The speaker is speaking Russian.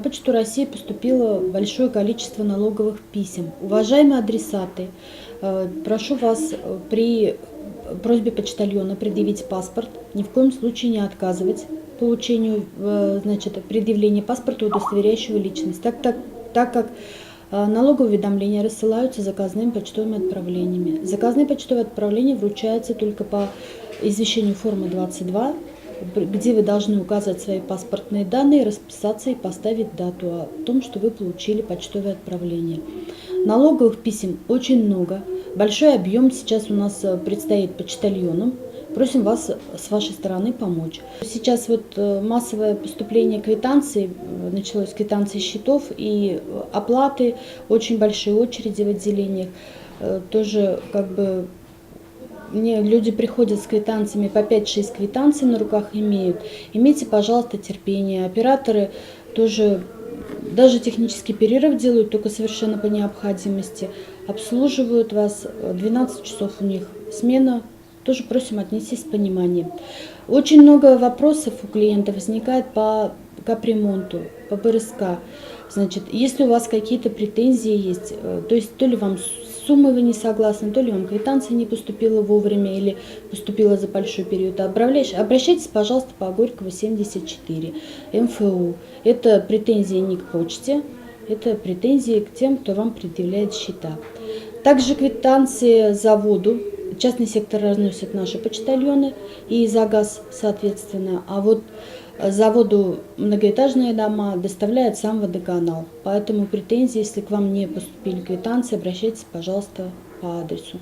Почту России поступило большое количество налоговых писем. Уважаемые адресаты, прошу вас при просьбе почтальона предъявить паспорт, ни в коем случае не отказывать получению, предъявления паспорта, удостоверяющего личность, так как налоговые уведомления рассылаются заказными почтовыми отправлениями. Заказные почтовые отправления вручаются только по извещению формы 22, где вы должны указать свои паспортные данные, расписаться и поставить дату о том, что вы получили почтовое отправление. Налоговых писем очень много. Большой объем сейчас у нас предстоит почтальонам. Просим вас с вашей стороны помочь. Сейчас массовое поступление квитанций, началось с квитанций счетов и оплаты, очень большие очереди в отделениях. Тоже люди приходят с квитанциями, по 5-6 квитанций на руках имеют. Имейте, пожалуйста, терпение. Операторы тоже даже технический перерыв делают, только совершенно по необходимости. Обслуживают вас, 12 часов у них смена. Тоже просим отнестись с пониманием. Очень много вопросов у клиентов возникает по капремонту, по БРСК. Если у вас какие-то претензии есть, то есть то ли вам суммы вы не согласны, то ли вам квитанция не поступила вовремя или поступила за большой период, обращайтесь, пожалуйста, по Горького, 74, МФУ. Это претензии не к почте, это претензии к тем, кто вам предъявляет счета. Также квитанции за воду. Частный сектор разносят наши почтальоны и за газ, соответственно. А за воду многоэтажные дома доставляет сам водоканал. Поэтому претензии, если к вам не поступили квитанции, обращайтесь, пожалуйста, по адресу.